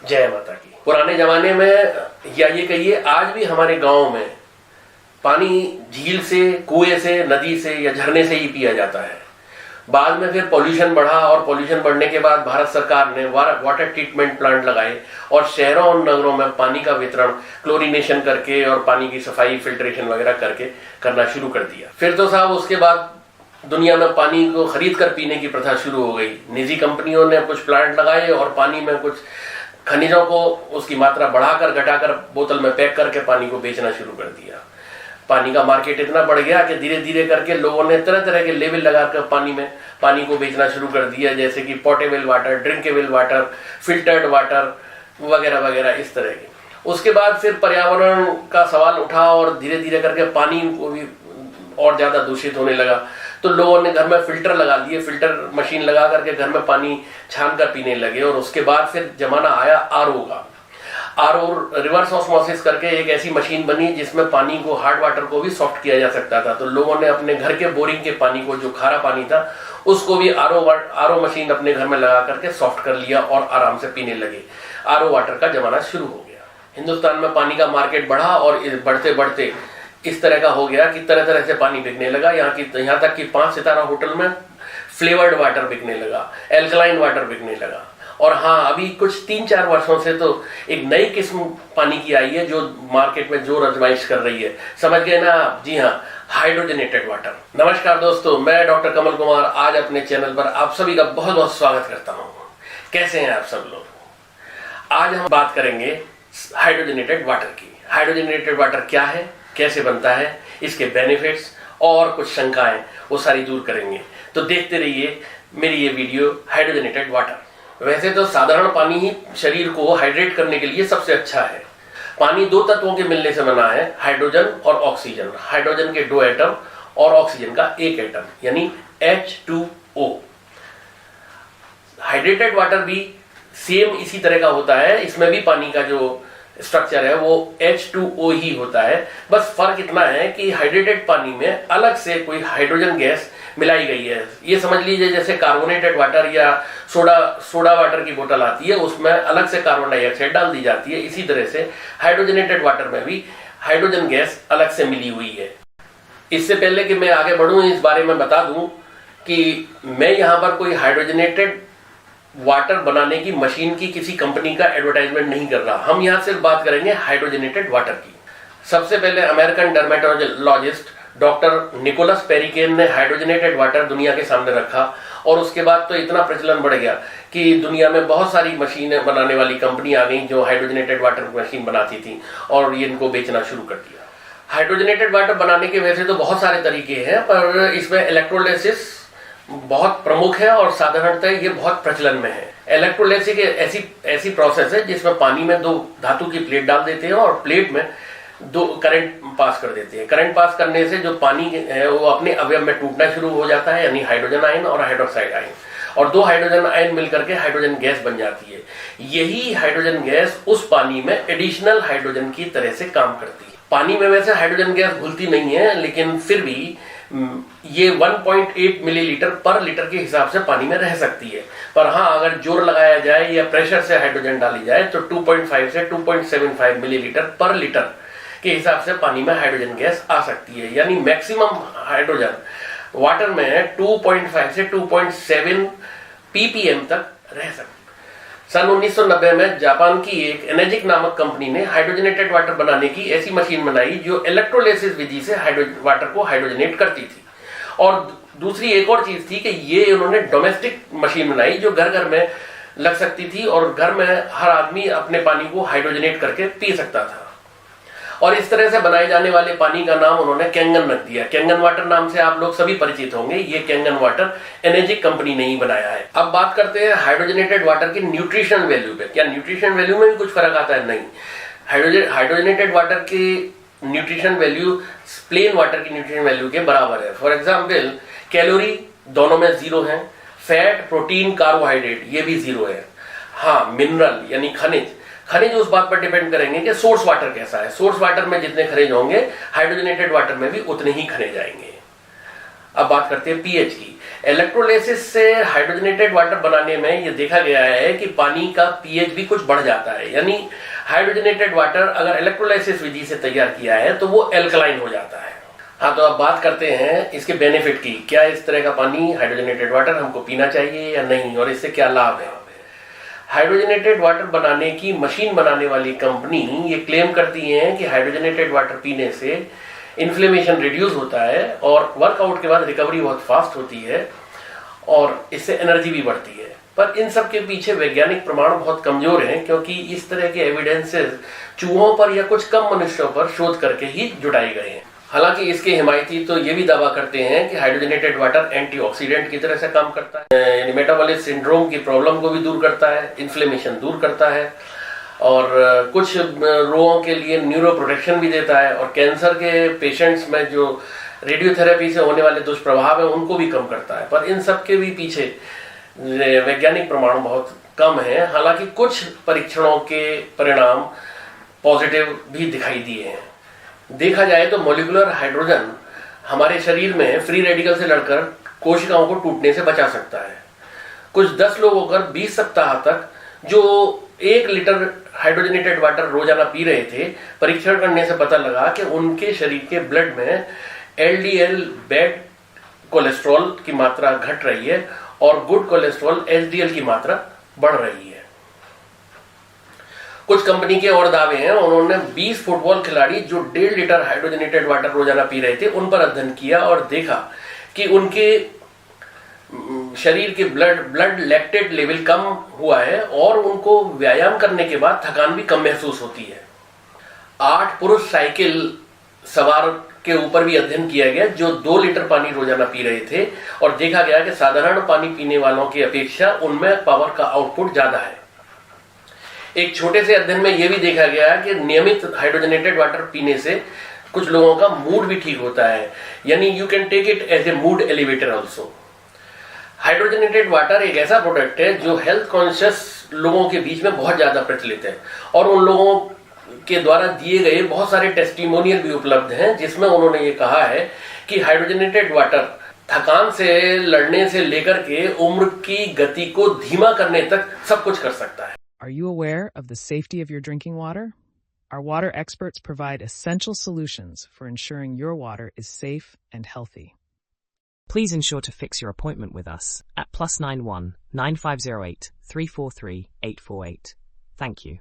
जय माता की। पुराने जमाने में या ये कहिए आज भी हमारे गांव में पानी झील से, कुएं से, नदी से या झरने से ही पिया जाता है। बाद में फिर पॉल्यूशन बढ़ा और पॉल्यूशन बढ़ने के बाद भारत सरकार ने वाटर ट्रीटमेंट प्लांट लगाए और शहरों और नगरों में पानी का वितरण क्लोरीनेशन करके और पानी की सफाई, फिल्ट्रेशन वगैरह करके करना शुरू कर दिया। फिर तो साहब उसके बाद दुनिया में पानी को खरीद कर पीने की प्रथा शुरू हो गई। निजी कंपनियों ने कुछ प्लांट लगाए और पानी में कुछ खनिजों को, उसकी मात्रा बढ़ाकर घटाकर बोतल में पैक करके पानी को बेचना शुरू कर दिया। पानी का मार्केट इतना बढ़ गया कि धीरे धीरे करके लोगों ने तरह तरह के लेवल लगाकर पानी को बेचना शुरू कर दिया, जैसे कि portable water, drinkable water, filtered water वगैरह वगैरह इस तरह के। उसके बाद फिर पर्यावरण का सवाल उठा और धीरे धीरे करके पानी को भी और ज्यादा दूषित होने लगा। तो लोगों ने घर में फिल्टर लगा लिए, फिल्टर मशीन लगा करके घर में पानी छान कर पीने लगे। और उसके बाद फिर जमाना आया आरओ का। आरओ, रिवर्स ऑस्मोसिस करके एक ऐसी मशीन बनी जिसमें पानी को, हार्ड वाटर को भी सॉफ्ट किया जा सकता था। तो लोगों ने अपने घर के बोरिंग के पानी को, जो खारा पानी था, उसको भी आरओ मशीन अपने घर में लगा करके सॉफ्ट कर लिया और आराम से पीने लगे। आरओ वाटर का जमाना शुरू हो गया। हिंदुस्तान में पानी का मार्केट बढ़ा और बढ़ते बढ़ते इस तरह का हो गया कि तरह तरह से पानी बिकने लगा। यहाँ तक कि 5 सितारा होटल में फ्लेवर्ड वाटर बिकने लगा, एल्कलाइन वाटर बिकने लगा। और हाँ, अभी कुछ 3-4 वर्षों से तो एक नई किस्म पानी की आई है जो मार्केट में जोर आजमाइश कर रही है। समझ गए ना आप? जी हाँ, हाइड्रोजनेटेड वाटर। नमस्कार दोस्तों, मैं डॉक्टर कमल कुमार आज अपने चैनल पर आप सभी का बहुत बहुत स्वागत करता हूँ। कैसे हैं आप सब लोग? आज हम बात करेंगे हाइड्रोजनेटेड वाटर की। हाइड्रोजनेटेड वाटर क्या है, कैसे बनता है, इसके बेनिफिट्स और कुछ शंकाएं, वो सारी दूर करेंगे। तो देखते रहिए मेरी ये वीडियो हाइड्रोजनेटेड वाटर। वैसे तो साधारण पानी ही शरीर को हाइड्रेट करने के लिए सबसे अच्छा है। पानी 2 तत्वों के मिलने से बना है, हाइड्रोजन और ऑक्सीजन। हाइड्रोजन के 2 एटम और ऑक्सीजन का 1 एटम, यानी H2O। हाइड्रेटेड वाटर भी सेम इसी तरह का होता है। इसमें भी पानी का जो स्ट्रक्चर है वो H2O ही होता है। बस फर्क इतना है कि हाइड्रेटेड पानी में अलग से कोई हाइड्रोजन गैस मिलाई गई है। ये समझ लीजिए जैसे कार्बोनेटेड वाटर या सोडा वाटर की बोतल आती है, उसमें अलग से कार्बन डाइऑक्साइड डाल दी जाती है। इसी तरह से हाइड्रोजनेटेड वाटर में भी हाइड्रोजन गैस अलग से मिली हुई है। इससे पहले कि मैं आगे बढ़ूं, इस बारे में बता दूं कि मैं यहाँ पर कोई हाइड्रोजनेटेड वाटर बनाने की मशीन की किसी कंपनी का एडवर्टाइजमेंट नहीं कर रहा। हम यहाँ सिर्फ बात करेंगे हाइड्रोजनेटेड वाटर की। सबसे पहले अमेरिकन डर्मेटोलॉजिस्ट डॉक्टर निकोलस पेरिकेन ने हाइड्रोजनेटेड वाटर दुनिया के सामने रखा और उसके बाद तो इतना प्रचलन बढ़ गया कि दुनिया में बहुत सारी मशीनें बनाने वाली कंपनी आ गई जो हाइड्रोजनेटेड वाटर मशीन बनाती थी और ये इनको बेचना शुरू कर दिया। हाइड्रोजनेटेड वाटर बनाने के वैसे तो बहुत सारे तरीके हैं, पर इसमें इलेक्ट्रोलाइसिस बहुत प्रमुख है और साधारणतः ये बहुत प्रचलन में है। इलेक्ट्रोलाइसिस ऐसी प्रोसेस है जिसमें पानी में 2 धातु की प्लेट डाल देते हैं और प्लेट में 2 करंट पास कर देते हैं। करंट पास करने से जो पानी है वो अपने अवयव में टूटना शुरू हो जाता है, यानी हाइड्रोजन आयन और हाइड्रोक्साइड आयन, और 2 हाइड्रोजन आयन मिलकर के हाइड्रोजन गैस बन जाती है। यही हाइड्रोजन गैस उस पानी में एडिशनल हाइड्रोजन की तरह से काम करती है। पानी में वैसे हाइड्रोजन गैस घुलती नहीं है, लेकिन फिर भी ये 1.8 मिलीलीटर पर लीटर के हिसाब से पानी में रह सकती है। पर हाँ, अगर जोर लगाया जाए या प्रेशर से हाइड्रोजन डाली जाए तो 2.5 से 2.75 मिलीलीटर पर लीटर के हिसाब से पानी में हाइड्रोजन गैस आ सकती है। यानी मैक्सिमम हाइड्रोजन वाटर में 2.5 से 2.7 ppm तक रह सकती है। सन 1990 में जापान की एक एनर्जिक नामक कंपनी ने हाइड्रोजनेटेड वाटर बनाने की ऐसी मशीन बनाई जो इलेक्ट्रोलाइसिस विधि से वाटर को हाइड्रोजनेट करती थी। और दूसरी एक और चीज थी कि ये उन्होंने डोमेस्टिक मशीन बनाई जो घर घर में लग सकती थी और घर में हर आदमी अपने पानी को हाइड्रोजनेट करके पी सकता था। और इस तरह से बनाए जाने वाले पानी का नाम उन्होंने कैंगन रख दिया। कैंगन वाटर नाम से आप लोग सभी परिचित होंगे। ये कैंगन वाटर एनर्जिक कंपनी ने ही बनाया है। अब बात करते हैं हाइड्रोजनेटेड वाटर की न्यूट्रिशन वैल्यू पे। क्या न्यूट्रिशन वैल्यू में भी कुछ फर्क आता है? नहीं। हाइड्रोजनेटेड वाटर की न्यूट्रिशन वैल्यू प्लेन वाटर की न्यूट्रिशन वैल्यू के बराबर है। फॉर एग्जाम्पल, कैलोरी दोनों में 0 है, फैट, प्रोटीन, कार्बोहाइड्रेट ये भी 0 है। हाँ, मिनरल यानी खनिज उस बात पर डिपेंड करेंगे कि सोर्स वाटर कैसा है। सोर्स वाटर में जितने खनिज होंगे हाइड्रोजनेटेड वाटर में भी उतने ही खनिज आएंगे। अब बात करते हैं पीएच की। इलेक्ट्रोलाइसिस से हाइड्रोजनेटेड वाटर बनाने में ये देखा गया है कि पानी का पीएच भी कुछ बढ़ जाता है, यानी हाइड्रोजनेटेड वाटर अगर इलेक्ट्रोलाइसिस विधि से तैयार किया है तो वो एल्कलाइन हो जाता है। हाँ, तो अब बात करते हैं इसके बेनिफिट की। क्या इस तरह का पानी हाइड्रोजनेटेड वाटर हमको पीना चाहिए या नहीं, और इससे क्या लाभ है। हाइड्रोजनेटेड वाटर बनाने की मशीन बनाने वाली कंपनी ये क्लेम करती है कि हाइड्रोजनेटेड वाटर पीने से इन्फ्लेमेशन रिड्यूस होता है और वर्कआउट के बाद रिकवरी बहुत फास्ट होती है और इससे एनर्जी भी बढ़ती है। पर इन सब के पीछे वैज्ञानिक प्रमाण बहुत कमजोर हैं, क्योंकि इस तरह के एविडेंसेस चूहों पर या कुछ कम मनुष्यों पर शोध करके ही जुटाए गए हैं। हालांकि इसके हिमायती तो ये भी दावा करते हैं कि हाइड्रोजनेटेड वाटर एंटीऑक्सीडेंट की तरह से काम करता है, यानी मेटाबॉलिक सिंड्रोम की प्रॉब्लम को भी दूर करता है, इन्फ्लेमेशन दूर करता है और कुछ रोगों के लिए न्यूरो प्रोटेक्शन भी देता है और कैंसर के पेशेंट्स में जो रेडियोथेरेपी से होने वाले दुष्प्रभाव है उनको भी कम करता है। पर इन सब के भी पीछे वैज्ञानिक प्रमाण बहुत कम है। हालांकि कुछ परीक्षणों के परिणाम पॉजिटिव भी दिखाई दिए हैं। देखा जाए तो मॉलिक्यूलर हाइड्रोजन हमारे शरीर में फ्री रेडिकल से लड़कर कोशिकाओं को टूटने से बचा सकता है। कुछ 10 लोग होकर 20 सप्ताह तक जो 1 लीटर हाइड्रोजनेटेड वाटर रोजाना पी रहे थे, परीक्षण करने से पता लगा कि उनके शरीर के ब्लड में एलडीएल बैड कोलेस्ट्रॉल की मात्रा घट रही है और गुड कोलेस्ट्रॉल एचडीएल की मात्रा बढ़ रही है। कुछ कंपनी के और दावे हैं। उन्होंने 20 फुटबॉल खिलाड़ी जो 1.5 लीटर हाइड्रोजनेटेड वाटर रोजाना पी रहे थे उन पर अध्ययन किया और देखा कि उनके शरीर के ब्लड लैक्टेट लेवल कम हुआ है और उनको व्यायाम करने के बाद थकान भी कम महसूस होती है। 8 पुरुष साइकिल सवार के ऊपर भी अध्ययन किया गया जो 2 लीटर पानी रोजाना पी रहे थे और देखा गया कि साधारण पानी पीने वालों की अपेक्षा उनमें पावर का आउटपुट ज्यादा है। एक छोटे से अध्ययन में यह भी देखा गया कि नियमित हाइड्रोजनेटेड वाटर पीने से कुछ लोगों का मूड भी ठीक होता है, यानी you can take it as a mood elevator also. Hydrogenated water एक ऐसा प्रोडक्ट है जो हेल्थ कॉन्शियस लोगों के बीच में बहुत ज्यादा प्रचलित है और उन लोगों के द्वारा दिए गए बहुत सारे टेस्टिमोनियल भी उपलब्ध हैं जिसमें उन्होंने ये कहा है कि हाइड्रोजनेटेड वाटर थकान से लड़ने से लेकर के उम्र की गति को धीमा करने तक सब कुछ कर सकता है। Are you aware of the safety of your drinking water? Our water experts provide essential solutions for ensuring your water is safe and healthy. Please ensure to fix your appointment with us at +91 9508 343 848. Thank you.